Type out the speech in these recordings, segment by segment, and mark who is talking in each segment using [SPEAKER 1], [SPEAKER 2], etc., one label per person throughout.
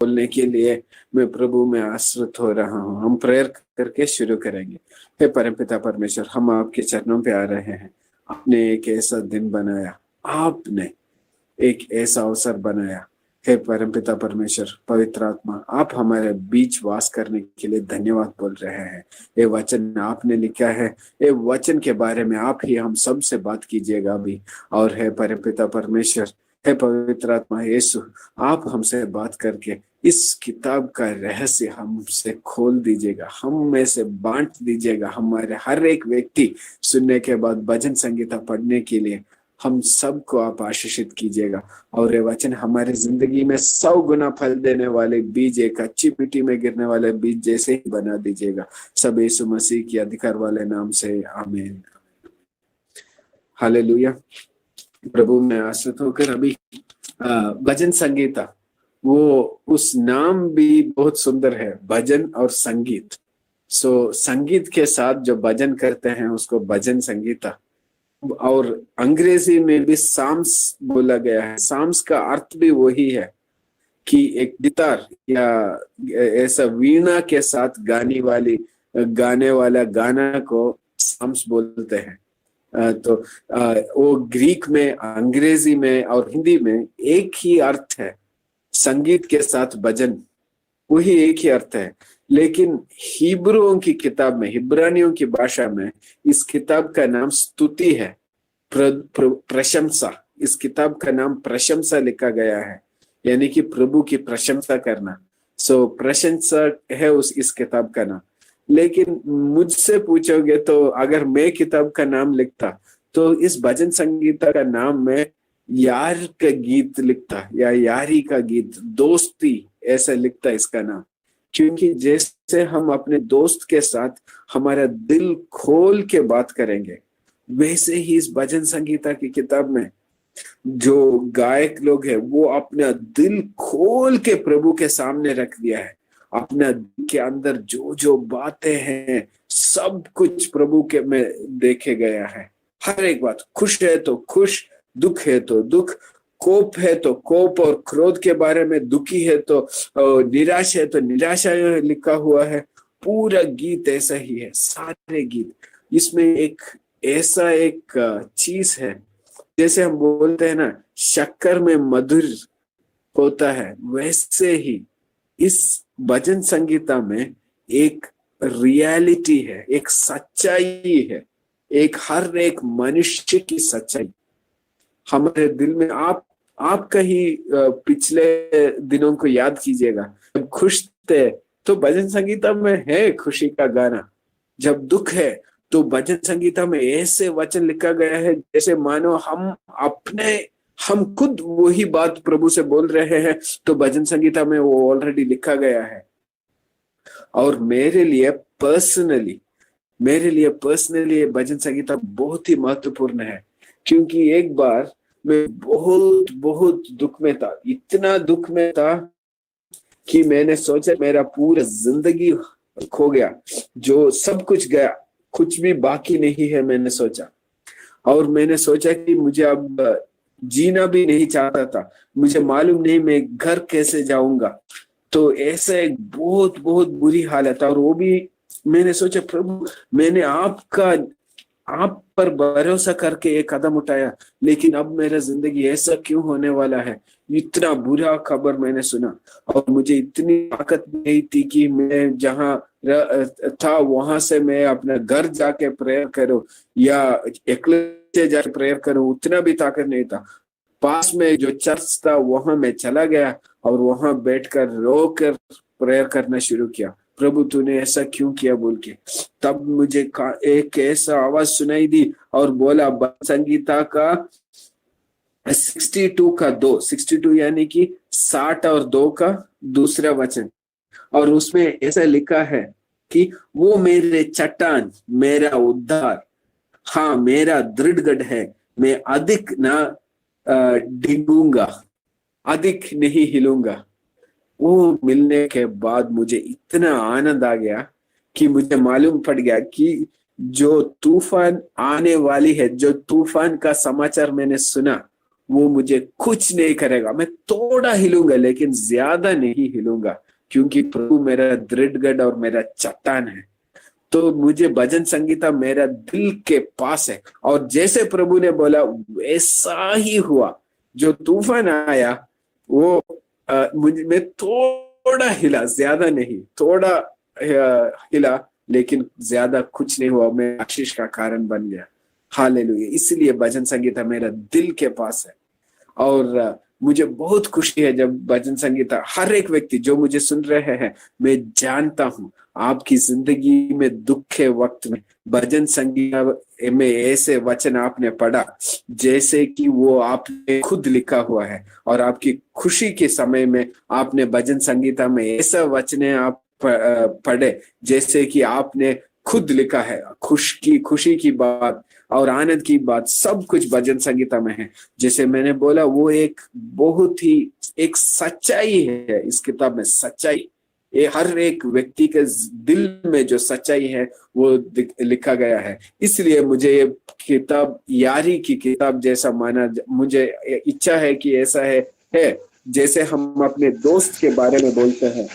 [SPEAKER 1] बोलने के लिए मैं प्रभु में आश्रित हो रहा हूँ। हम प्रेयर करके शुरू करेंगे। हे परमपिता परमेश्वर, हम आपके चरणों पे आ रहे हैं। आपने एक ऐसा दिन बनाया, आपने एक ऐसा अवसर बनाया। हे परमपिता परमेश्वर, पवित्र आत्मा, आप हमारे बीच वास करने के लिए धन्यवाद बोल रहे हैं। ये वचन आपने लिखा है, ये वचन के बारे में आप ही हम सब से बात कीजिएगा अभी। और हे परमपिता परमेश्वर, हे पवित्र आत्मा यीशु, आप हमसे बात करके इस किताब का रहस्य हमसे खोल दीजिएगा, हम में से बांट दीजिएगा। हमारे हर एक व्यक्ति सुनने के बाद भजन संगीता पढ़ने के लिए हम सबको आप आशीषित कीजिएगा। और ये वचन हमारी जिंदगी में 100 गुना फल देने वाले बीज, एक अच्छी मिट्टी में गिरने वाले बीज जैसे ही बना दीजिएगा। सब यीशु मसीह की अधिकार वाले नाम से आमीन। हालेलुया। प्रभु में आश्रित होकर अभी भजन संगीता, वो उस नाम भी बहुत सुंदर है, भजन और संगीत। संगीत के साथ जो भजन करते हैं उसको भजन संगीता। और अंग्रेजी में भी साम्स बोला गया है। साम्स का अर्थ भी वही है कि एक गिटार या ऐसा वीणा के साथ गाने वाला गाना को साम्स बोलते हैं। तो वो ग्रीक में, अंग्रेजी में और हिंदी में एक ही अर्थ है। संगीत के साथ भजन, वही एक ही अर्थ है। लेकिन हिब्रुओं की किताब में, हिब्रानियों की भाषा में इस किताब का नाम स्तुति है, प्रशंसा। इस किताब का नाम प्रशंसा लिखा गया है, यानी कि प्रभु की प्रशंसा करना। प्रशंसा है इस किताब का नाम। लेकिन मुझसे पूछोगे तो अगर मैं किताब का नाम लिखता तो इस भजन संगीता का नाम मैं यार का गीत लिखता, या यारी का गीत, दोस्ती, ऐसा लिखता इसका नाम। क्योंकि जैसे हम अपने दोस्त के साथ हमारा दिल खोल के बात करेंगे, वैसे ही इस भजन संगीता की किताब में जो गायक लोग हैं वो अपना दिल खोल के प्रभु के सामने रख दिया है। अपना दिल के अंदर जो जो बातें हैं सब कुछ प्रभु के में देखे गया है। हर एक बात, खुश है तो खुश, दुख है तो दुख, कोप है तो कोप और क्रोध के बारे में, दुखी है तो निराश है तो निराशा लिखा हुआ है। पूरा गीत ऐसा ही है, सारे गीत। इसमें एक ऐसा एक चीज है, जैसे हम बोलते हैं ना शक्कर में मधुर होता है, वैसे ही इस भजन संगीता में एक रियलिटी है, एक सच्चाई है, एक हर एक मनुष्य की सच्चाई हमारे दिल में। आपका ही पिछले दिनों को याद कीजिएगा। जब खुश थे तो भजन संगीता में है खुशी का गाना, जब दुख है तो भजन संगीता में ऐसे वचन लिखा गया है जैसे मानो हम खुद वही बात प्रभु से बोल रहे हैं। तो भजन संगीता में वो ऑलरेडी लिखा गया है। और मेरे लिए पर्सनली भजन संगीता बहुत ही महत्वपूर्ण है, क्योंकि एक बार मैं बहुत दुख में था, इतना दुख में था कि मैंने सोचा मेरा पूरा जिंदगी खो गया, जो सब कुछ गया, कुछ भी बाकी नहीं है, मैंने सोचा। और मैंने सोचा कि मुझे अब जीना भी नहीं चाहता था। मुझे मालूम नहीं मैं घर कैसे जाऊंगा। तो ऐसा एक बहुत बुरी हालत। और वो भी मैंने सोचा प्रभु, मैंने आप पर भरोसा करके एक कदम उठाया, लेकिन अब मेरा जिंदगी ऐसा क्यों होने वाला है। इतना बुरा खबर मैंने सुना और मुझे इतनी ताकत नहीं थी कि मैं जहां था वहां से मैं अपना घर जाके प्रेयर करूं या अकेले जाके प्रेयर करूं, उतना भी ताकत नहीं था। पास में जो चर्च था वहां मैं चला गया और वहां बैठकर रोकर प्रेयर करना शुरू किया, प्रभु तूने ऐसा क्यों किया बोल के। तब मुझे एक ऐसा आवाज सुनाई दी और बोला, संगीता का 62 का 2, 62 यानी कि 60 और 2 का दूसरा वचन। और उसमें ऐसा लिखा है कि वो मेरे चट्टान, मेरा उद्धार, हाँ मेरा दृढ़ गढ़ है, मैं अधिक ना डिगूंगा, अधिक नहीं हिलूंगा। वो मिलने के बाद मुझे इतना आनंद आ गया कि मुझे मालूम पड़ गया कि जो तूफान आने वाली है, जो तूफान का समाचार मैंने सुना, वो मुझे कुछ नहीं करेगा। मैं थोड़ा हिलूंगा लेकिन ज्यादा नहीं हिलूंगा, क्योंकि प्रभु मेरा दृढ़गढ़ और मेरा चट्टान है। तो मुझे भजन संगीता मेरा दिल के पास है। और जैसे प्रभु ने बोला वैसा ही हुआ। जो तूफान आया वो मुझे, मैं थोड़ा हिला, ज्यादा नहीं, थोड़ा हिला, लेकिन ज्यादा कुछ नहीं हुआ। मैं आशीष का कारण बन गया। हालेलुया। इसलिए भजन संगीता मेरा दिल के पास है। और मुझे बहुत खुशी है जब भजन संगीता, हर एक व्यक्ति जो मुझे सुन रहे हैं, मैं जानता हूं आपकी जिंदगी में दुख के वक्त में भजन संगीता में ऐसे वचन आपने पढ़ा जैसे कि वो आपने खुद लिखा हुआ है। और आपकी खुशी के समय में आपने भजन संगीता में ऐसा वचन आप पढ़े जैसे कि आपने खुद लिखा है। खुशी की बात और आनंद की बात सब कुछ भजन संगीता में है। जैसे मैंने बोला, वो एक बहुत ही एक सच्चाई है इस किताब में। सच्चाई, ये हर एक व्यक्ति के दिल में जो सच्चाई है वो लिखा गया है। इसलिए मुझे ये किताब यारी की किताब जैसा माना। मुझे इच्छा है कि ऐसा है जैसे हम अपने दोस्त के बारे में बोलते हैं,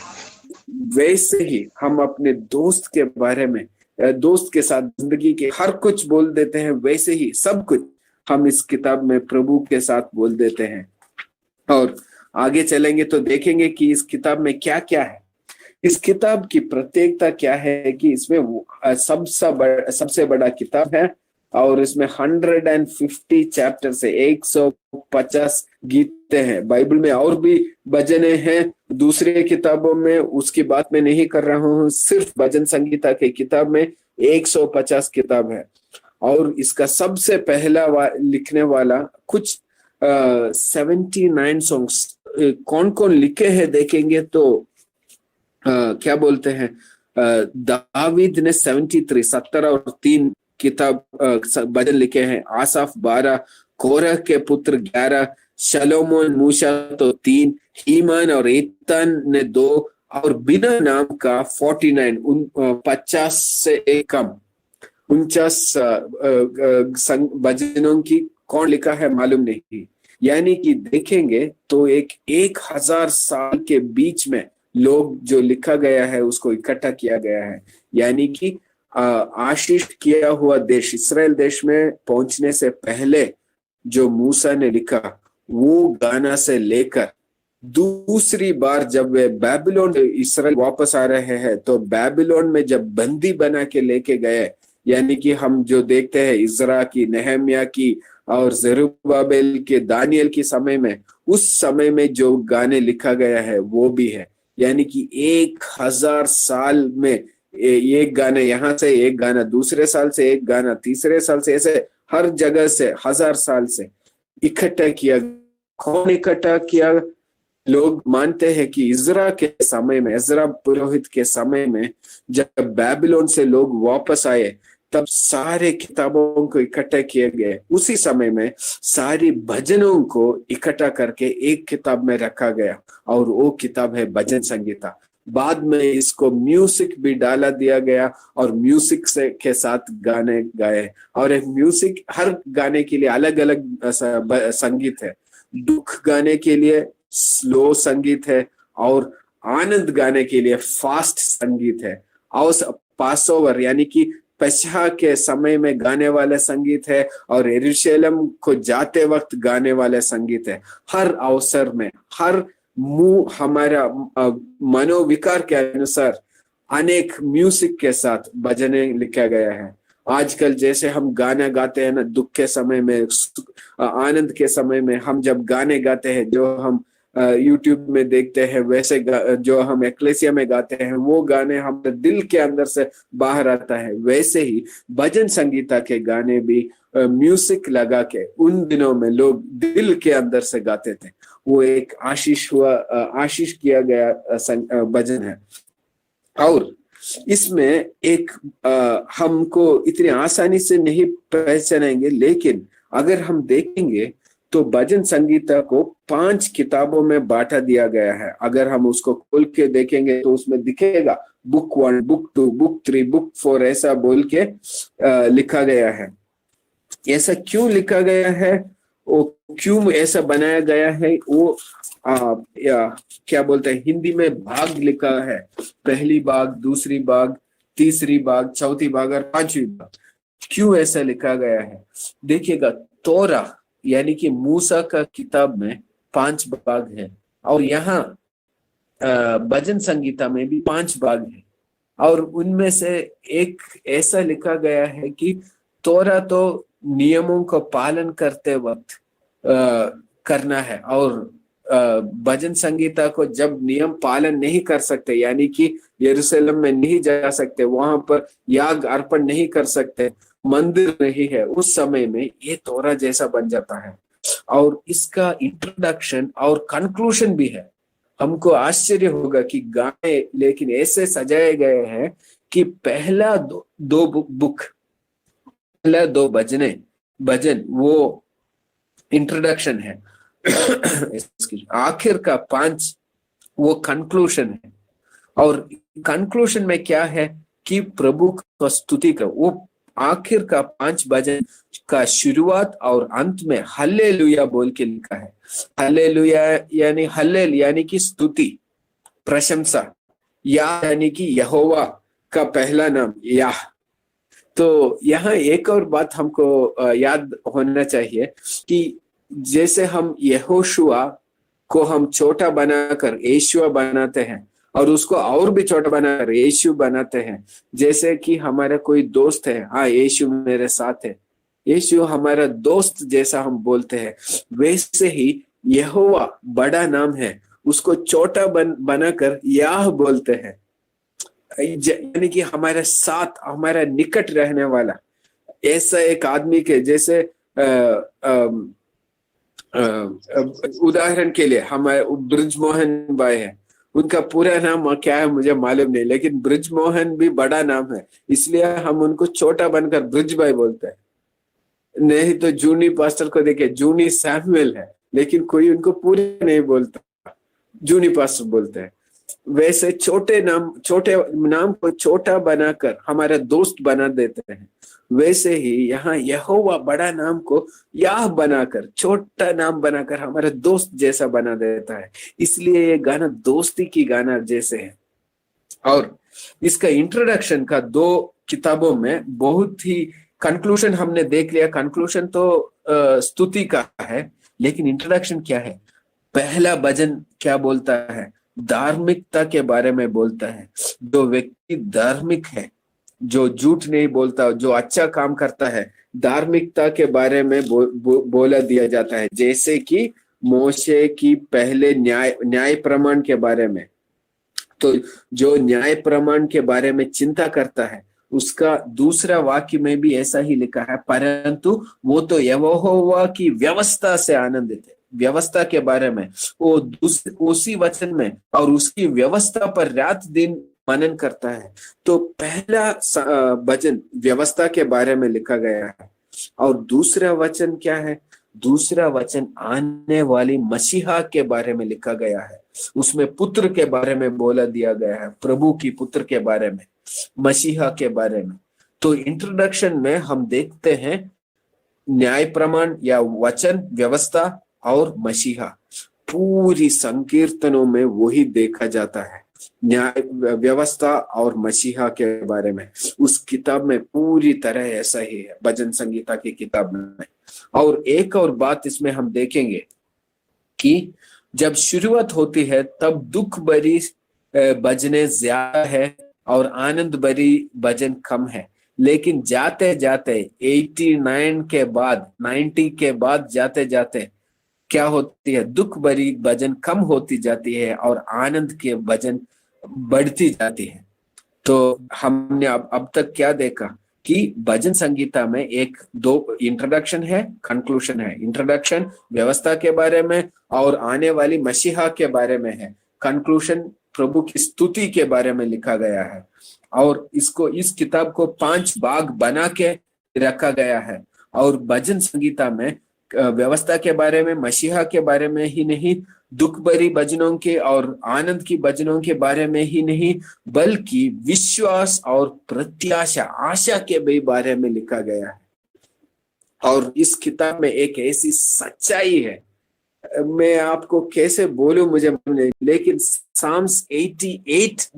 [SPEAKER 1] वैसे ही हम अपने दोस्त के बारे में, दोस्त के साथ जिंदगी के हर कुछ बोल देते हैं, वैसे ही सब कुछ हम इस किताब में प्रभु के साथ बोल देते हैं। और आगे चलेंगे तो देखेंगे कि इस किताब में क्या क्या है। इस किताब की प्रत्येकता क्या है कि इसमें सबसे बड़ा किताब है और इसमें 150 चैप्टर से 150 गीते हैं। बाइबल में और भी भजने हैं दूसरे किताबों में, उसकी बात मैं नहीं कर रहा हूँ। सिर्फ भजन संगीता के किताब में 150 किताब है। और इसका सबसे पहला लिखने वाला कुछ 79 सॉन्ग्स कौन कौन लिखे हैं देखेंगे तो क्या बोलते हैं, दावीद ने 70 और 3 किताब भजन लिखे हैं। आसाफ 12, कोरह के पुत्र 11, शलोमोन मूशा तो 3, हीमान और एतान ने 2 और बिना नाम का 49, 50 से एक कम 49 भजनों की कौन लिखा है मालूम नहीं। यानी कि देखेंगे तो 1000 साल के बीच में लोग जो लिखा गया है उसको इकट्ठा किया गया है। यानी कि आशीष किया हुआ देश इस्राएल देश में पहुंचने से पहले जो मूसा ने लिखा, वो गाना से लेकर दूसरी बार जब वे बेबीलोन इस्राएल वापस आ रहे हैं तो बेबीलोन में जब बंदी बना के लेके गए, यानी कि हम जो देखते हैं इज़रा की, नेहम्या की और ज़रुब्बाबेल के, दानियल के समय में, उस समय में जो गाने लिखा गया है वो भी है। यानी कि 1000 साल में एक गाना यहाँ से, एक गाना दूसरे साल से, एक गाना तीसरे साल से, ऐसे हर जगह से 1000 साल से इकट्ठा किया। कौन इकट्ठा किया? लोग मानते हैं कि इज़रा के समय में, इज़रा पुरोहित के समय में जब बेबीलोन से लोग वापस आए तब सारे किताबों को इकट्ठा किए गए। उसी समय में सारी भजनों को इकट्ठा करके एक किताब में रखा गया और वो किताब है भजन संगीता। बाद में इसको म्यूजिक भी डाला दिया गया और म्यूजिक से के साथ गाने गाए। और एक म्यूजिक, हर गाने के लिए अलग अलग संगीत है। दुख गाने के लिए स्लो संगीत है और आनंद गाने के लिए फास्ट संगीत है। और पासओवर यानी कि पेसहा के समय में गाने वाले संगीत है और यरूशलेम को जाते वक्त गाने वाले संगीत है। हर अवसर में, हर हमारा मनोविकार के अनुसार अनेक म्यूजिक के साथ भजने लिखा गया है। आजकल जैसे हम गाना गाते हैं ना, दुख के समय में, आनंद के समय में हम जब गाने गाते हैं जो हम यूट्यूब में देखते हैं, वैसे जो हम एक्लेसिया में गाते हैं वो गाने हमारे दिल के अंदर से बाहर आता है। वैसे ही भजन संगीता के गाने भी म्यूजिक लगा के उन दिनों में लोग दिल के अंदर से गाते थे। वो एक आशीष किया गया भजन है। और इसमें एक हमको इतनी आसानी से नहीं पहचानेंगे, लेकिन अगर हम देखेंगे तो भजन संगीता को 5 किताबों में बांटा दिया गया है। अगर हम उसको खोल के देखेंगे तो उसमें दिखेगा बुक 1, बुक 2, बुक 3, बुक 4 ऐसा बोल के लिखा गया है। ऐसा क्यों लिखा गया है? वो क्यों ऐसा बनाया गया है, वो क्या बोलते हैं हिंदी में भाग लिखा है, पहली भाग, दूसरी भाग, तीसरी भाग, चौथी भाग और पांचवी भाग। क्यों ऐसा लिखा गया है? देखिएगा, तोरा यानी कि मूसा का किताब में 5 भाग है, और यहाँ भजन संगीता में भी 5 भाग है। और उनमें से एक ऐसा लिखा गया है कि तोरा तो नियमों का पालन करते वक्त करना है, और भजन संगीता को जब नियम पालन नहीं कर सकते, यानी कि यरूशलेम में नहीं जा सकते, वहां पर याग अर्पण नहीं कर सकते, मंदिर नहीं है, उस समय में ये तोरा जैसा बन जाता है। और इसका इंट्रोडक्शन और कंक्लूजन भी है। हमको आश्चर्य होगा कि गाने लेकिन ऐसे सजाए गए हैं कि पहला दो बुक, पहला 2 भजन वो इंट्रोडक्शन है, आखिर का 5 वो कंक्लूजन है। और कंक्लूजन में क्या है कि प्रभु का स्तुति का, वो आखिर का 5 भजन का शुरुआत और अंत में हल्लेलुया बोल के लिखा है। हल्लेलुया यानी हल्लेल यानी कि स्तुति, प्रशंसा, यानी कि यहोवा का पहला नाम याह। तो यहाँ एक और बात हमको याद होना चाहिए कि जैसे हम यहोशुआ को हम छोटा बनाकर यीशुआ बनाते हैं, और उसको और भी छोटा बनाकर यीशु बनाते हैं। जैसे कि हमारा कोई दोस्त है, हाँ यीशु मेरे साथ है, यीशु हमारा दोस्त जैसा हम बोलते हैं, वैसे ही यहोवा बड़ा नाम है, उसको छोटा बनाकर याह बोलते हैं, यानी कि हमारे साथ, हमारा निकट रहने वाला। ऐसा एक आदमी के जैसे उदाहरण के लिए हमारे ब्रिजमोहन भाई है, उनका पूरा नाम क्या है मुझे मालूम नहीं, लेकिन ब्रिजमोहन भी बड़ा नाम है, इसलिए हम उनको छोटा बनकर ब्रिज भाई बोलते हैं। नहीं तो जूनी पास्टर को देखे, जूनी सैमुअल है, लेकिन कोई उनको पूरे नहीं बोलता, जूनी पास्टर बोलते हैं। वैसे छोटे नाम को छोटा बनाकर हमारा दोस्त बना देते हैं, वैसे ही यहाँ यहोवा बड़ा नाम को याह बनाकर, छोटा नाम बनाकर हमारा दोस्त जैसा बना देता है। इसलिए ये गाना दोस्ती की गाना जैसे है। और इसका इंट्रोडक्शन का 2 किताबों में बहुत ही, कंक्लूजन हमने देख लिया, कंक्लूजन तो स्तुति का है, लेकिन इंट्रोडक्शन क्या है? पहला भजन क्या बोलता है? धार्मिकता के बारे में बोलता है। जो व्यक्ति धार्मिक है, जो झूठ नहीं बोलता, जो अच्छा काम करता है, धार्मिकता के बारे में बोला दिया जाता है। जैसे कि मोशे की पहले न्याय प्रमाण के बारे में, तो जो न्याय प्रमाण के बारे में चिंता करता है, उसका दूसरा वाक्य में भी ऐसा ही लिखा है, परंतु वो तो यहोवा की व्यवस्था से आनंदित है। व्यवस्था के बारे में वो उसी वचन में और उसकी व्यवस्था पर रात दिन मनन करता है। तो पहला वचन व्यवस्था के बारे में लिखा गया है, और दूसरा वचन क्या है? दूसरा वचन आने वाली मसीहा के बारे में लिखा गया है। उसमें पुत्र के बारे में बोला दिया गया है, प्रभु की पुत्र के बारे में, मसीहा के बारे में। तो इंट्रोडक्शन में हम देखते हैं न्याय प्रमाण या वचन, व्यवस्था और मसीहा। पूरी संकीर्तनों में वही देखा जाता है, न्याय, व्यवस्था और मसीहा के बारे में। उस किताब में पूरी तरह ऐसा ही है, भजन संगीता की किताब में। और एक और बात इसमें हम देखेंगे कि जब शुरुआत होती है तब दुख भरी भजने ज्यादा है और आनंद भरी भजन कम है, लेकिन जाते जाते 89 के बाद, 90 के बाद जाते जाते क्या होती है? दुख भरी भजन कम होती जाती है और आनंद के भजन बढ़ती जाती है। तो हमने अब तक क्या देखा कि भजन संगीता में 1-2 इंट्रोडक्शन है, कंक्लूजन है। इंट्रोडक्शन व्यवस्था के बारे में और आने वाली मसीहा के बारे में है। कंक्लूजन प्रभु की स्तुति के बारे में लिखा गया है। और इस किताब को 5 भाग बना के रखा गया है। और भजन संगीता में व्यवस्था के बारे में, मसीहा के बारे में ही नहीं, दुख भरी भजनों के और आनंद की भजनों के बारे में ही नहीं, बल्कि विश्वास और प्रत्याशा, आशा के भी बारे में लिखा गया है। और इस किताब में एक ऐसी सच्चाई है, मैं आपको कैसे बोलूं मुझे मालूम नहीं, लेकिन साम्स 88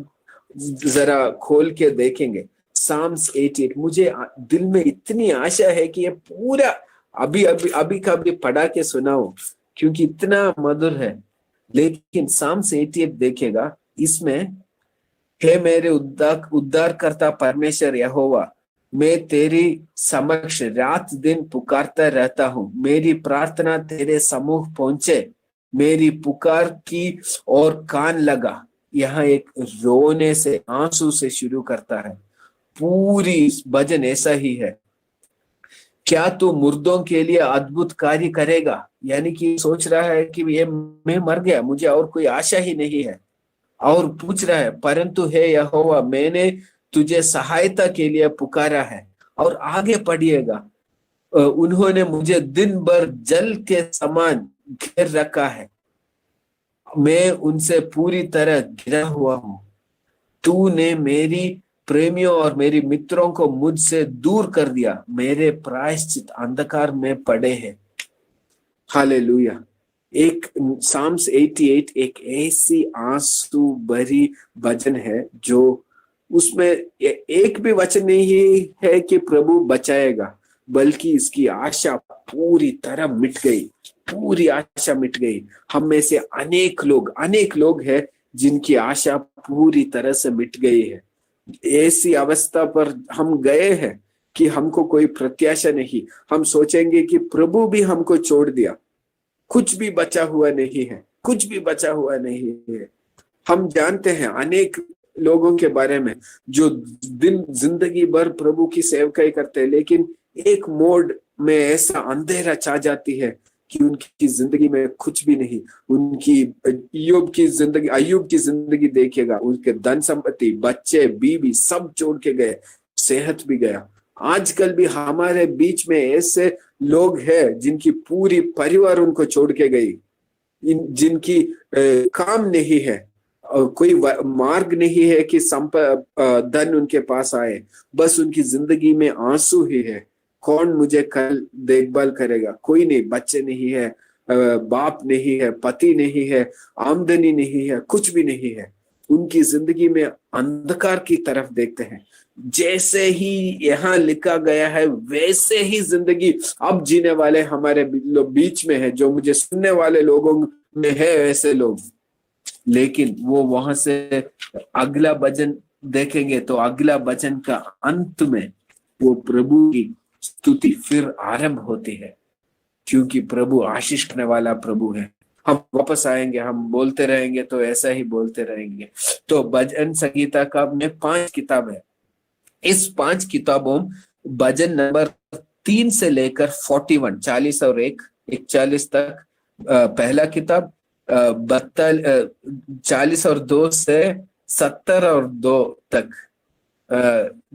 [SPEAKER 1] जरा खोल के देखेंगे। साम्स 88 मुझे दिल में इतनी आशा है कि ये पूरा अभी अभी अभी का भी पढ़ा के सुनाओ, क्योंकि इतना मधुर है। लेकिन साम्स 88 देखेगा, इसमें हे मेरे उद्धारकर्ता परमेश्वर यहोवा, मैं तेरी समक्ष रात दिन पुकारता रहता हूँ, मेरी प्रार्थना तेरे सम्मुख पहुंचे, मेरी पुकार की और कान लगा। यहाँ एक रोने से, आंसू से शुरू करता है। पूरी भजन ऐसा ही है। क्या तू मुर्दों के लिए अद्भुत कार्य करेगा, यानी कि सोच रहा है कि ये मैं मर गया, मुझे और कोई आशा ही नहीं है, और पूछ रहा है परंतु हे यहोवा, मैंने तुझे सहायता के लिए पुकारा है। और आगे पढ़िएगा, उन्होंने मुझे दिन भर जल के समान घेर रखा है, मैं उनसे पूरी तरह घिरा हुआ हूं। तूने मेरी प्रेमियों और मेरी मित्रों को मुझसे दूर कर दिया, मेरे प्रायश्चित अंधकार में पड़े हैं। हालेलुया। एक साम्स 88 एक ऐसी आंसू भरी भजन है जो उसमें एक भी वचन नहीं है कि प्रभु बचाएगा, बल्कि इसकी आशा पूरी तरह मिट गई, पूरी आशा मिट गई। हम में से अनेक लोग हैं जिनकी आशा पूरी तरह से मिट गई है। ऐसी अवस्था पर हम गए हैं कि हमको कोई प्रत्याशा नहीं। हम सोचेंगे कि प्रभु भी हमको छोड़ दिया, कुछ भी बचा हुआ नहीं है, कुछ भी बचा हुआ नहीं है। हम जानते हैं अनेक लोगों के बारे में जो दिन जिंदगी भर प्रभु की सेवकाई करते हैं, लेकिन एक मोड़ में ऐसा अंधेरा छा जाती है कि उनकी जिंदगी में कुछ भी नहीं। उनकी अय्यूब की जिंदगी देखिएगा, उनके धन संपत्ति, बच्चे, बीवी सब छोड़ के गए, सेहत भी गया। आजकल भी हमारे बीच में ऐसे लोग हैं जिनकी पूरी परिवार उनको छोड़ के गई, जिनकी काम नहीं है, कोई मार्ग नहीं है कि धन उनके पास आए, बस उनकी जिंदगी में आंसू ही है। कौन मुझे कल देखभाल करेगा, कोई नहीं, बच्चे नहीं है, बाप नहीं है, पति नहीं है, आमदनी नहीं है, कुछ भी नहीं है। उनकी जिंदगी में अंधकार की तरफ देखते हैं। जैसे ही यहाँ लिखा गया है वैसे ही जिंदगी अब जीने वाले हमारे बीच में है, जो मुझे सुनने वाले लोगों में है ऐसे लोग। लेकिन वो वहां से अगला वचन देखेंगे तो अगला वचन का अंत में वो प्रभु की स्तुति फिर आरंभ होती है, क्योंकि प्रभु आशीष करने वाला प्रभु है। हम वापस आएंगे, हम बोलते रहेंगे तो ऐसा ही बोलते रहेंगे। तो भजन संगीता का में 5 किताब है। इस 5 किताबों भजन नंबर 3 से लेकर 41 40 और 41 तक पहला किताब, 40 और 2 से 70 और 2 तक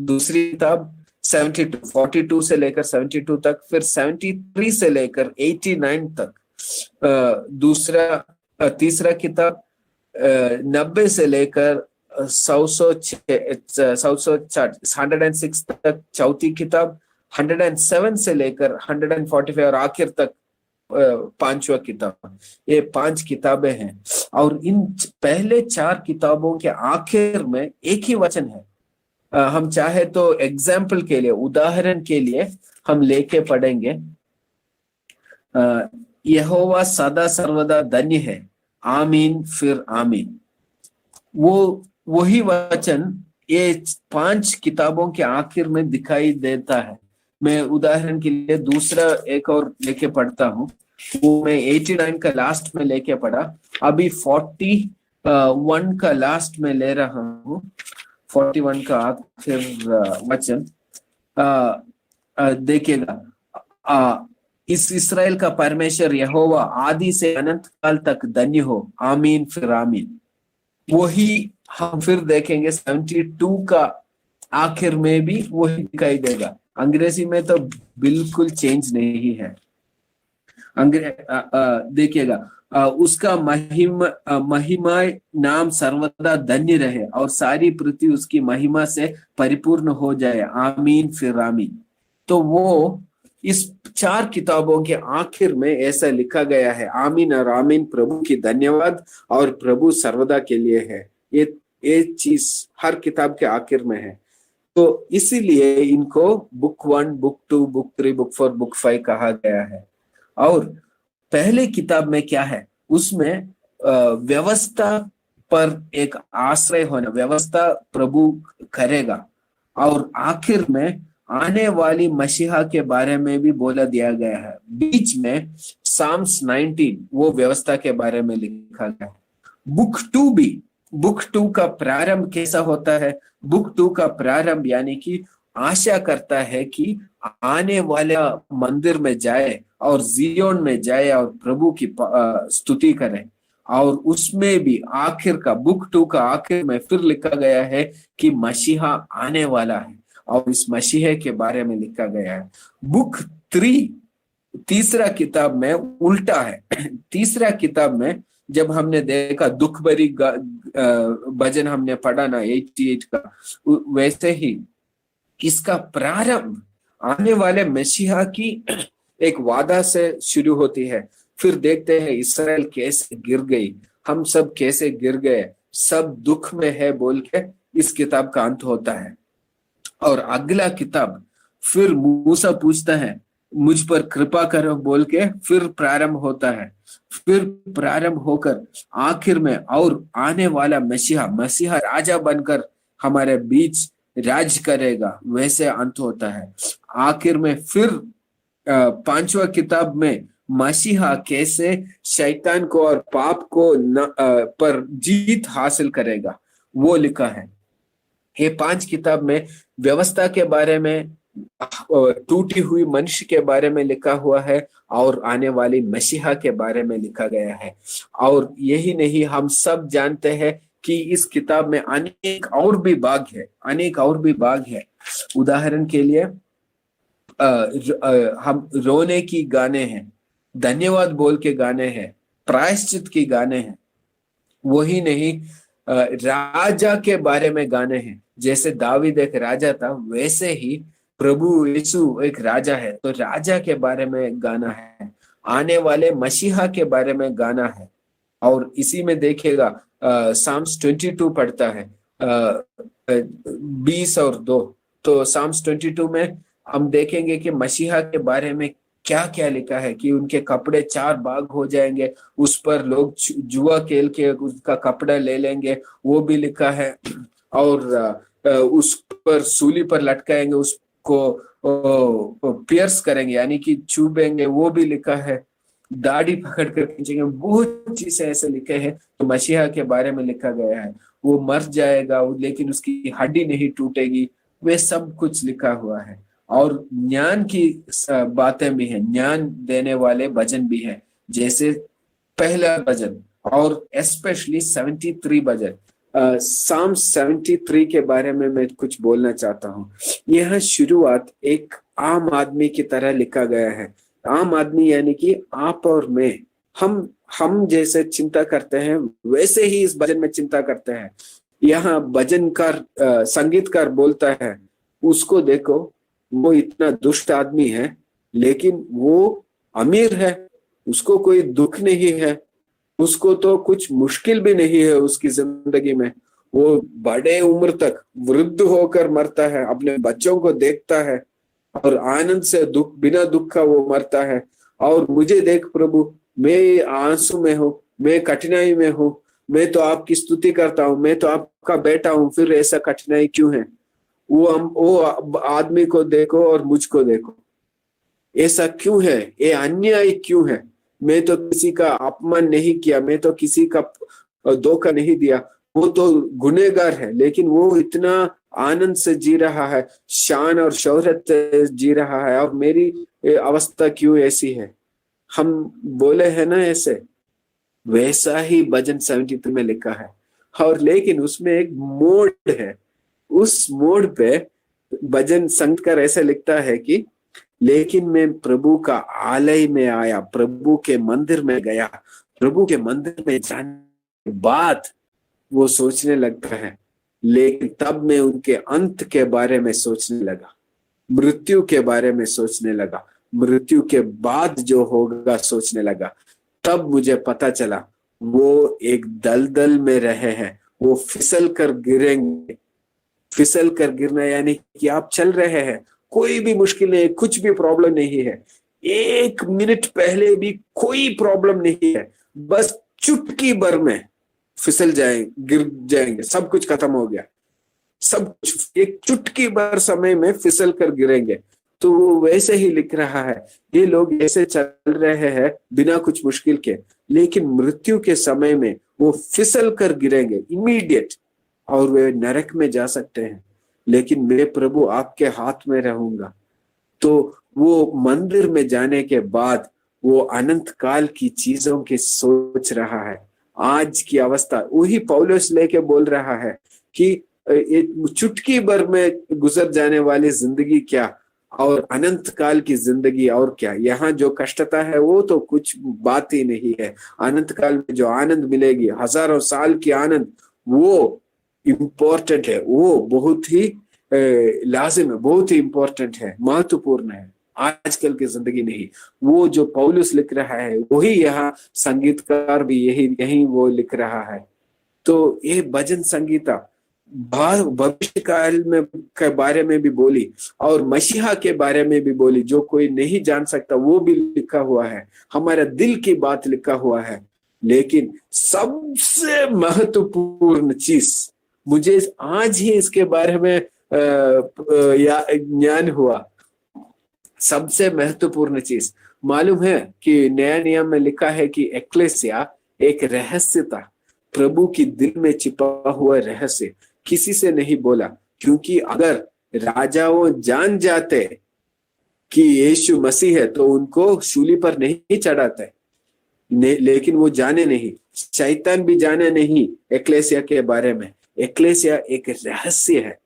[SPEAKER 1] दूसरी किताब, 42 से लेकर 72 तक, फिर 73 से लेकर 89 तक तीसरा किताब, 90 से लेकर 106 तक चौथी किताब, 107 से लेकर 145 और आखिर तक 5वां किताब। ये 5 किताबें हैं, और इन पहले 4 किताबों के आखिर में एक ही वचन है। हम चाहे तो एग्जाम्पल के लिए, उदाहरण के लिए हम लेके पढ़ेंगे, यहोवा सदा सर्वदा धन्य है, आमीन फिर आमीन। वही वचन ये 5 किताबों के आखिर में दिखाई देता है। मैं उदाहरण के लिए दूसरा एक और लेके पढ़ता हूँ, वो मैं 89 का लास्ट में लेके पढ़ा, अभी 41 का लास्ट में ले रहा हूँ, 41 का आखिर वचन देखिएगा। इस इस्राएल का परमेश्वर यहोवा आदि से अनंत काल तक धन्य हो, आमीन फिर आमीन। वही हम फिर देखेंगे 72 का आखिर में भी वही दिखाई देगा। अंग्रेजी में तो बिल्कुल चेंज नहीं है। देखिएगा, उसका महिमा नाम सर्वदा धन्य रहे और सारी पृथ्वी उसकी महिमा से परिपूर्ण हो जाए, आमीन फिर आमीन। तो वो इस 4 किताबों के आखिर में ऐसा लिखा गया है, आमीन और आमीन, प्रभु की धन्यवाद और प्रभु सर्वदा के लिए है। ये चीज हर किताब के आखिर में है। तो इसीलिए इनको book 1, book 2, book 3, book 4, book 5 कहा गया है। और पहले किताब में क्या है, उसमें व्यवस्था पर एक आश्रय होना, व्यवस्था प्रभु करेगा। और आखिर में आने वाली मसीहा के बारे में भी बोला दिया गया है। बीच में साम्स 19 वो व्यवस्था के बारे में लिखा गया है। बुक 2 भी, बुक 2 का प्रारंभ कैसा होता है? बुक 2 का प्रारंभ यानी कि आशा करता है कि आने वाला मंदिर में जाए और जियोन में जाए और प्रभु की स्तुति करें। और उसमें भी आखिर का, बुक 2 का आखिर में फिर लिखा गया है कि मसीहा आने वाला है और इस मसीहे के बारे में लिखा गया है। बुक 3 तीसरा किताब में उल्टा है। तीसरा किताब में जब हमने देखा दुख भरी भजन हमने पढ़ा ना 88 का, वैसे ही इसका प्रारंभ आने वाले मसीहा की एक वादा से शुरू होती है। फिर देखते हैं इस्राएल कैसे गिर गई, हम सब कैसे गिर गए, सब दुख में है बोल के इस किताब का अंत होता है। और अगला किताब फिर मूसा पूछता है मुझ पर कृपा करो बोल के फिर प्रारंभ होता है। फिर प्रारंभ होकर आखिर में और आने वाला मसीहा राजा बनकर हमारे बीच राज करेगा, वैसे अंत होता है। आखिर में फिर 5वां किताब में मसीहा कैसे शैतान को और पाप को पर जीत हासिल करेगा वो लिखा है। ये 5 किताब में व्यवस्था के बारे में, टूटी हुई मनुष्य के बारे में लिखा हुआ है और आने वाली मसीहा के बारे में लिखा गया है। और यही नहीं, हम सब जानते हैं कि इस किताब में अनेक और भी भाग है, अनेक और भी भाग है। उदाहरण के लिए हम रोने की गाने हैं, धन्यवाद बोल के गाने हैं, प्रायश्चित की गाने हैं। वही नहीं, राजा के बारे में गाने हैं। जैसे दावीद एक राजा था, वैसे ही प्रभु यीशु एक राजा है, तो राजा के बारे में गाना है। आने वाले मसीहा के बारे में गाना है। और इसी में देखिएगा साम्स 22 पढ़ता है 20 और 2। तो साम्स 22 में हम देखेंगे कि मसीहा के बारे में क्या क्या लिखा है कि उनके कपड़े 4 भाग हो जाएंगे, उस पर लोग जुआ खेल के उसका कपड़ा ले लेंगे, वो भी लिखा है। और उस पर सूली पर लटकाएंगे, उसको पियर्स करेंगे यानी कि चुभेंगे, वो भी लिखा है। दाढ़ी पकड़ कर खींचेंगे, बहुत चीजें ऐसे लिखे हैं। तो मसीहा के बारे में लिखा गया है, वो मर जाएगा लेकिन उसकी हड्डी नहीं टूटेगी, वे सब कुछ लिखा हुआ है। और ज्ञान की बातें भी हैं, ज्ञान देने वाले भजन भी हैं, जैसे पहला भजन और स्पेशली 73 भजन। साम 73 के बारे में मैं कुछ बोलना चाहता हूँ। यह शुरुआत एक आम आदमी की तरह लिखा गया है। आम आदमी यानी कि आप और मैं, हम जैसे चिंता करते हैं वैसे ही इस भजन में चिंता करते हैं। यहाँ भजनकार संगीतकार बोलता है, उसको देखो वो इतना दुष्ट आदमी है लेकिन वो अमीर है, उसको कोई दुख नहीं है, उसको तो कुछ मुश्किल भी नहीं है उसकी जिंदगी में। वो बड़े उम्र तक वृद्ध होकर मरता है, अपने बच्चों को देखता है और आनंद से बिना दुख का वो मरता है। और मुझे देख प्रभु, मैं आंसू में हूँ, मैं कठिनाई में हूँ, मैं तो आपकी स्तुति करता हूँ, मैं तो आपका बेटा हूँ, फिर ऐसा कठिनाई क्यों है? वो आदमी को देखो और मुझको देखो, ऐसा क्यों है? ये अन्याय क्यों है? मैं तो किसी का अपमान नहीं किया, मैं तो किसी का धोखा नहीं दिया। वो तो गुनहगार है लेकिन वो इतना आनंद से जी रहा है, शान और शोहरत जी रहा है, और मेरी अवस्था क्यों ऐसी है? हम बोले हैं ना ऐसे, वैसा ही भजन 73 में लिखा है। और लेकिन उसमें एक मोड़ है, उस मोड़ पे भजन संगीतकार ऐसे लिखता है कि लेकिन मैं प्रभु का आलय में आया, प्रभु के मंदिर में गया, प्रभु के मंदिर में जाने के बाद वो सोचने लगता है, लेकिन तब मैं उनके अंत के बारे में सोचने लगा, मृत्यु के बारे में सोचने लगा, मृत्यु के बाद जो होगा सोचने लगा। तब मुझे पता चला वो एक दलदल में रहे हैं, वो फिसल कर गिरेंगे। फिसल कर गिरना यानी कि आप चल रहे हैं, कोई भी मुश्किल नहीं है, कुछ भी प्रॉब्लम नहीं है, 1 मिनट पहले भी कोई प्रॉब्लम नहीं है, बस चुटकी भर में फिसल जाएंगे, गिर जाएंगे, सब कुछ खत्म हो गया, सब कुछ एक चुटकी भर समय में फिसल कर गिरेंगे। तो वो वैसे ही लिख रहा है, ये लोग ऐसे चल रहे हैं बिना कुछ मुश्किल के, लेकिन मृत्यु के समय में वो फिसल कर गिरेंगे इमीडिएट, और वे नरक में जा सकते हैं, लेकिन मेरे प्रभु आपके हाथ में रहूंगा। तो वो मंदिर में जाने के बाद वो अनंत काल की चीजों की सोच रहा है। आज की अवस्था वही पौलुस लेके बोल रहा है कि चुटकी भर में गुजर जाने वाली जिंदगी क्या, और अनंत काल की जिंदगी और क्या। यहाँ जो कष्टता है वो तो कुछ बात ही नहीं है। अनंत काल में जो आनंद मिलेगी, हजारों साल की आनंद, वो इम्पोर्टेंट है, वो बहुत ही लाजिम है, बहुत ही इम्पोर्टेंट है, महत्वपूर्ण है, आजकल की जिंदगी नहीं। वो जो पौलुस लिख रहा है वही यहाँ संगीतकार भी यही वो लिख रहा है। तो ये भजन संगीता भविष्य काल में के बारे में भी बोली, और मसीहा के बारे में भी बोली, जो कोई नहीं जान सकता वो भी लिखा हुआ है, हमारा दिल की बात लिखा हुआ है। लेकिन सबसे महत्वपूर्ण चीज मुझे आज ही इसके बारे में ज्ञान हुआ। सबसे महत्वपूर्ण चीज मालूम है कि नया नियम में लिखा है कि एक्लेसिया एक रहस्य था, प्रभु की दिल में छिपा हुआ रहस्य, किसी से नहीं बोला, क्योंकि अगर राजाओं जान जाते कि यीशु मसीह है तो उनको शूली पर नहीं चढ़ाते, लेकिन वो जाने नहीं, शैतान भी जाने नहीं एक्लेसिया के बारे में। एक्लेसिया एक रहस्य है,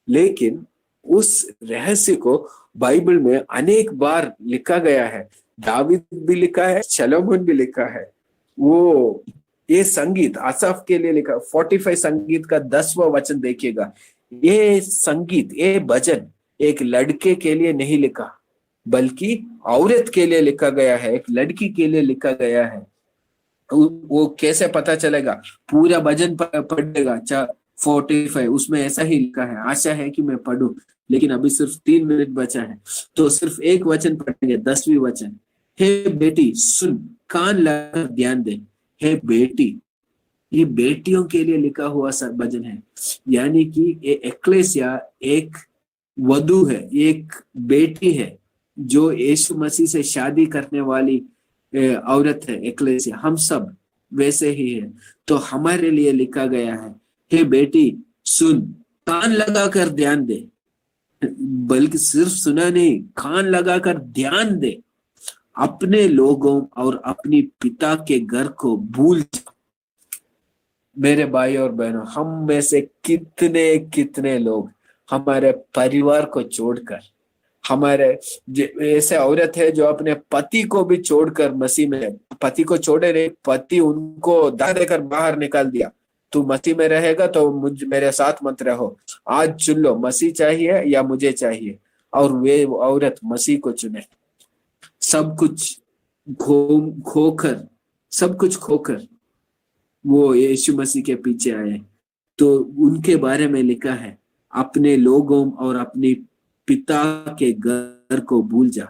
[SPEAKER 1] लेकिन उस रहस्य को बाइबल में अनेक बार लिखा गया है। दावीद भी लिखा है, शलोमोन भी लिखा है। वो ये संगीत आसाफ के लिए लिखा, 45 संगीत का 10वां वचन देखिएगा। ये संगीत, ये भजन एक लड़के के लिए नहीं लिखा, बल्कि औरत के लिए लिखा गया है, एक लड़की के लिए लिखा गया है। वो कैसे पता चलेगा? पूरा भजन पढ़ेगा 45, उसमें ऐसा ही लिखा है। आशा है कि मैं पढ़ूं, लेकिन अभी सिर्फ 3 मिनट बचा है, तो सिर्फ एक वचन पढ़ेंगे, 10वीं वचन। हे बेटी सुन, कान लगाकर ध्यान दे। हे बेटी, ये बेटियों के लिए लिखा हुआ भजन है, यानी कि ये एक्लेसिया एक वधू है, एक बेटी है जो यीशु मसीह से शादी करने वाली औरत है। एक्लेसिया हम सब वैसे ही है, तो हमारे लिए लिखा गया है, हे बेटी सुन, कान लगाकर ध्यान दे। बल्कि सिर्फ सुना नहीं, कान लगाकर ध्यान दे। अपने लोगों और अपनी पिता के घर को भूल जा। मेरे भाई और बहनों, हम में से कितने कितने लोग हमारे परिवार को छोड़कर, हमारे ऐसे औरत है जो अपने पति को भी छोड़कर मसीह में, पति को छोड़े नहीं, पति उनको धक्का देकर बाहर निकाल दिया, तू मसीह में रहेगा तो मेरे साथ मत रहो, आज चुन लो, मसीह चाहिए या मुझे चाहिए। और वे औरत मसीह को चुने, सब कुछ खोकर, सब कुछ खोकर वो यीशु मसीह के पीछे आए। तो उनके बारे में लिखा है, अपने लोगों और अपने पिता के घर को भूल जा।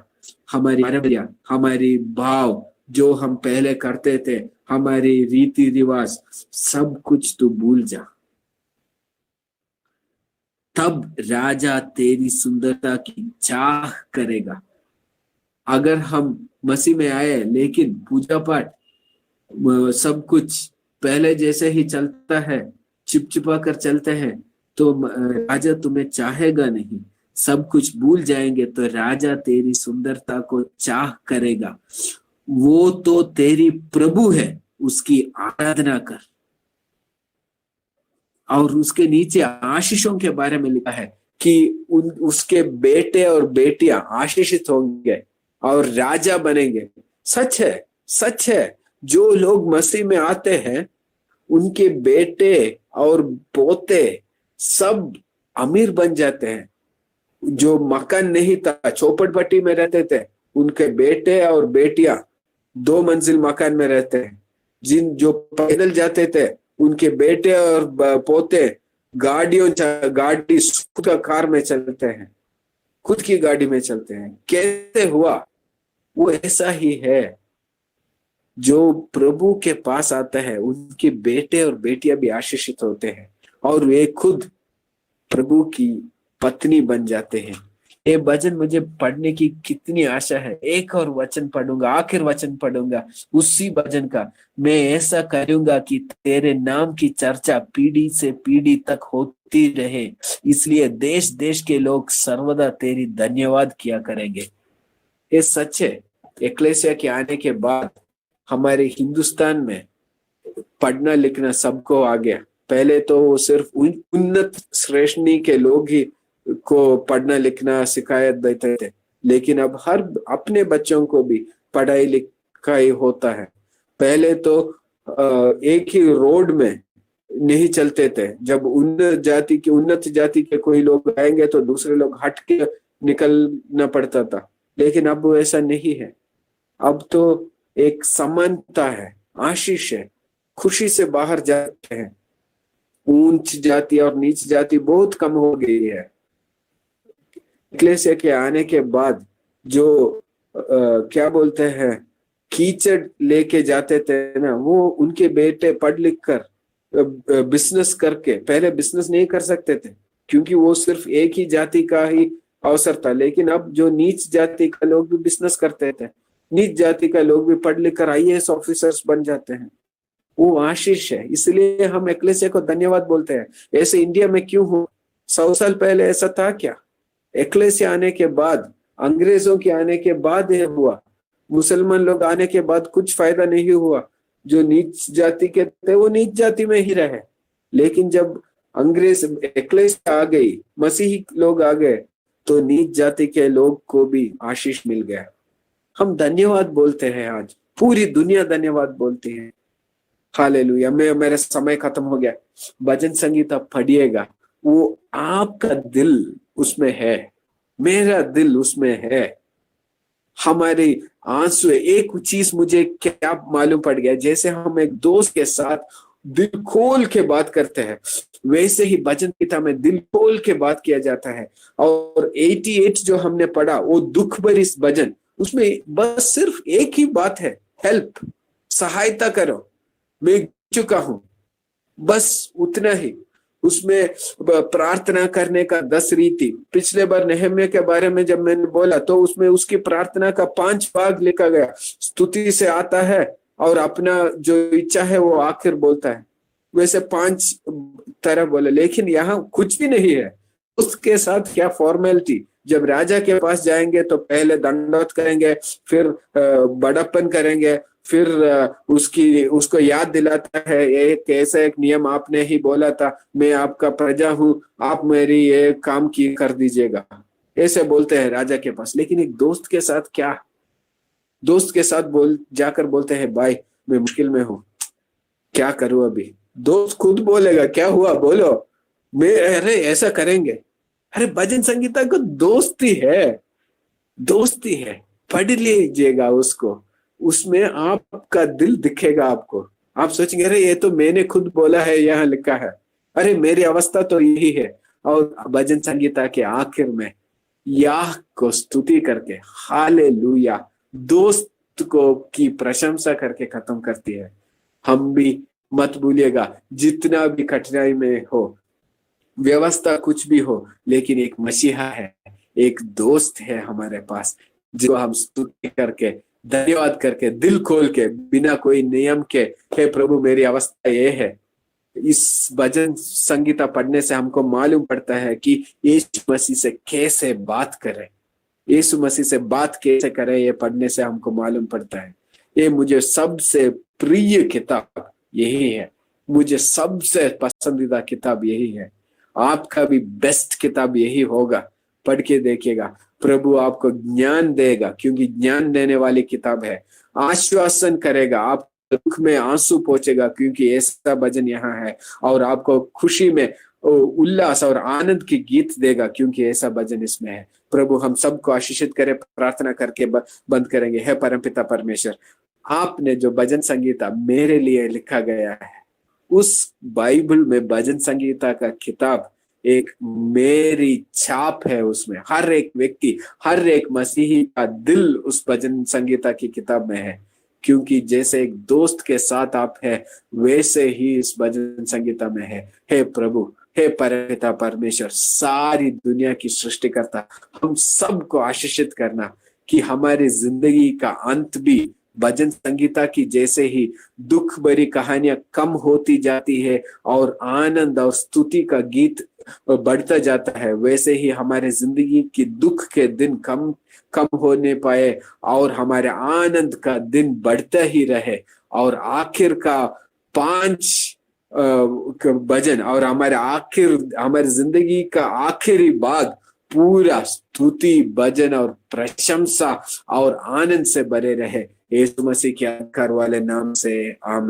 [SPEAKER 1] हमारी भाव जो हम पहले करते थे, हमारी रीति रिवाज, सब कुछ तू भूल जा। तब राजा तेरी सुंदरता की चाह करेगा। अगर हम मसीह में आए लेकिन पूजा पाठ सब कुछ पहले जैसे ही चलता है, चिपचिपा कर चलते हैं, तो राजा तुम्हें चाहेगा नहीं। सब कुछ भूल जाएंगे तो राजा तेरी सुंदरता को चाह करेगा। वो तो तेरी प्रभु है, उसकी आराधना कर। और उसके नीचे आशीषों के बारे में लिखा है कि उसके बेटे और बेटियां आशीषित होंगे और राजा बनेंगे। सच है, सच है। जो लोग मसीह में आते हैं उनके बेटे और पोते सब अमीर बन जाते हैं। जो मकान नहीं था, चौपट पट्टी में रहते थे, उनके बेटे और बेटियां 2 मंजिल मकान में रहते हैं। जो पैदल जाते थे उनके बेटे और पोते गाड़ी खुद का कार में चलते हैं, खुद की गाड़ी में चलते हैं। कैसे हुआ? वो ऐसा ही है। जो प्रभु के पास आता है उनके बेटे और बेटियां भी आशीषित होते हैं और वे खुद प्रभु की पत्नी बन जाते हैं। ये वचन मुझे पढ़ने की कितनी आशा है। एक और वचन पढ़ूंगा, आखिर वचन पढ़ूंगा उसी वचन का। मैं ऐसा करूंगा कि तेरे नाम की चर्चा पीढ़ी से पीढ़ी तक होती रहे, इसलिए देश देश के लोग सर्वदा तेरी धन्यवाद किया करेंगे। ये सच है। एक्लेसिया के आने के बाद हमारे हिंदुस्तान में पढ़ना लिखना सबको आ गया। पहले तो वो सिर्फ उन्नत श्रेणी के लोग ही को पढ़ना लिखना शिकायत देते थे, लेकिन अब हर अपने बच्चों को भी पढ़ाई लिखाई होता है। पहले तो एक ही रोड में नहीं चलते थे। जब उन्नत जाति के कोई लोग आएंगे तो दूसरे लोग हट के निकलना पड़ता था, लेकिन अब वो ऐसा नहीं है। अब तो एक समानता है, आशीष है, खुशी से बाहर जाते हैं। ऊंच जाति और नीच जाति बहुत कम हो गई है। एक्लेसिया के आने के बाद जो क्या बोलते हैं कीचड़ लेके जाते थे ना, वो उनके बेटे पढ़ लिख कर बिजनेस करके, पहले बिजनेस नहीं कर सकते थे क्योंकि वो सिर्फ एक ही जाति का ही अवसर था, लेकिन अब जो नीच जाति का लोग भी बिजनेस करते थे, नीच जाति का लोग भी पढ़ लिख कर IAS ऑफिसर्स बन जाते हैं। वो आशीष है, इसलिए हम एक्लेसिया को धन्यवाद बोलते हैं। ऐसे इंडिया में क्यों हो? 100 साल पहले ऐसा था क्या? एक्लेसिया आने के बाद, अंग्रेजों के आने के बाद यह हुआ। मुसलमान लोग आने के बाद कुछ फायदा नहीं हुआ। जो नीच जाति के थे वो नीच जाति में ही रहे, लेकिन जब अंग्रेज एक्लेसिया आ गई, मसीही लोग आ गए, तो नीच जाति के लोग को भी आशीष मिल गया। हम धन्यवाद बोलते हैं। आज पूरी दुनिया धन्यवाद बोलती है। हालेलुया। मेरा समय खत्म हो गया। भजन संगीत आप पढ़िएगा, वो आपका दिल उसमें है, मेरा दिल उसमें है। हमारे आंसू, एक चीज मुझे क्या मालूम पड़ गया, जैसे हम एक दोस्त के साथ दिल खोल के बात करते हैं, वैसे ही भजन गीता में दिल खोल के बात किया जाता है। और 88 जो हमने पढ़ा, वो दुख भरी भजन, उसमें बस सिर्फ एक ही बात है, हेल्प, सहायता करो, मैं चुका हूं, बस उतना ही। उसमें प्रार्थना करने का 10 रीति। पिछले बार नेहम्या के बारे में जब मैंने बोला तो उसमें उसकी प्रार्थना का 5 भाग लिखा गया। स्तुति से आता है और अपना जो इच्छा है वो आखिर बोलता है, वैसे 5 तरह बोले, लेकिन यहाँ कुछ भी नहीं है। उसके साथ क्या फॉर्मेलिटी, जब राजा के पास जाएंगे तो पहले दंडवत करेंगे, फिर बड़प्पन करेंगे, फिर उसको याद दिलाता है एक नियम आपने ही बोला था, मैं आपका प्रजा हूं, आप मेरी ये काम की कर दीजिएगा, ऐसे बोलते हैं राजा के पास। लेकिन एक दोस्त के साथ क्या, दोस्त के साथ जाकर बोलते हैं भाई मैं मुश्किल में हूं, क्या करूं अभी? दोस्त खुद बोलेगा क्या हुआ बोलो, मैं अरे ऐसा करेंगे। अरे भजन संगीता को दोस्ती है, दोस्ती है, पढ़ लीजिएगा उसको, उसमें आपका दिल दिखेगा आपको। आप सोचेंगे अरे ये तो मैंने खुद बोला है, यहाँ लिखा है, अरे मेरी अवस्था तो यही है। और भजन संगीता के आखिर में याह को स्तुति करके हालेलुया दोस्त को की प्रशंसा करके खत्म करती है। हम भी मत भूलिएगा, जितना भी कठिनाई में हो, व्यवस्था कुछ भी हो, लेकिन एक मसीहा है, एक दोस्त है हमारे पास, जिसको हम स्तुति करके धन्यवाद करके दिल खोल के बिना कोई नियम के, हे प्रभु मेरी अवस्था ये है। इस भजन संगीता पढ़ने से हमको मालूम पड़ता है कि यीशु मसीह से कैसे बात करें, यीशु मसीह से बात कैसे करें, ये पढ़ने से हमको मालूम पड़ता है। ये मुझे सबसे प्रिय किताब यही है, मुझे सबसे पसंदीदा किताब यही है। आपका भी बेस्ट किताब यही होगा, पढ़ के देखिएगा, प्रभु आपको ज्ञान देगा, क्योंकि ज्ञान देने वाली किताब है। आश्वासन करेगा, आप दुख में आंसू पहुंचेगा, क्योंकि ऐसा भजन यहाँ है। और आपको खुशी में उल्लास और आनंद की गीत देगा, क्योंकि ऐसा भजन इसमें है। प्रभु हम सबको आशीषित करे, प्रार्थना करके बंद करेंगे। हे परमपिता परमेश्वर, आपने जो भजन संगीता मेरे लिए लिखा गया है, उस बाइबल में भजन संगीता का किताब एक मेरी छाप है। उसमें हर एक व्यक्ति, हर एक मसीही का दिल उस भजन संगीता की किताब में है, क्योंकि जैसे एक दोस्त के साथ आप है, वैसे ही इस भजन संगीता में है। हे प्रभु, हे परमपिता परमेश्वर, सारी दुनिया की सृष्टिकर्ता, हम सबको आशीषित करना कि हमारी जिंदगी का अंत भी भजन संगीता की जैसे ही दुख भरी कहानियां कम होती जाती है और आनंद और स्तुति का गीत बढ़ता जाता है, वैसे ही हमारे जिंदगी की दुख के दिन कम कम होने पाए और हमारे आनंद का दिन बढ़ता ही रहे। और आखिर का 5 भजन और हमारे जिंदगी का आखिरी भाग पूरा स्तुति, भजन और प्रशंसा और आनंद से भरे रहे। यीशु मसीह के अधिकार वाले नाम से आमीन।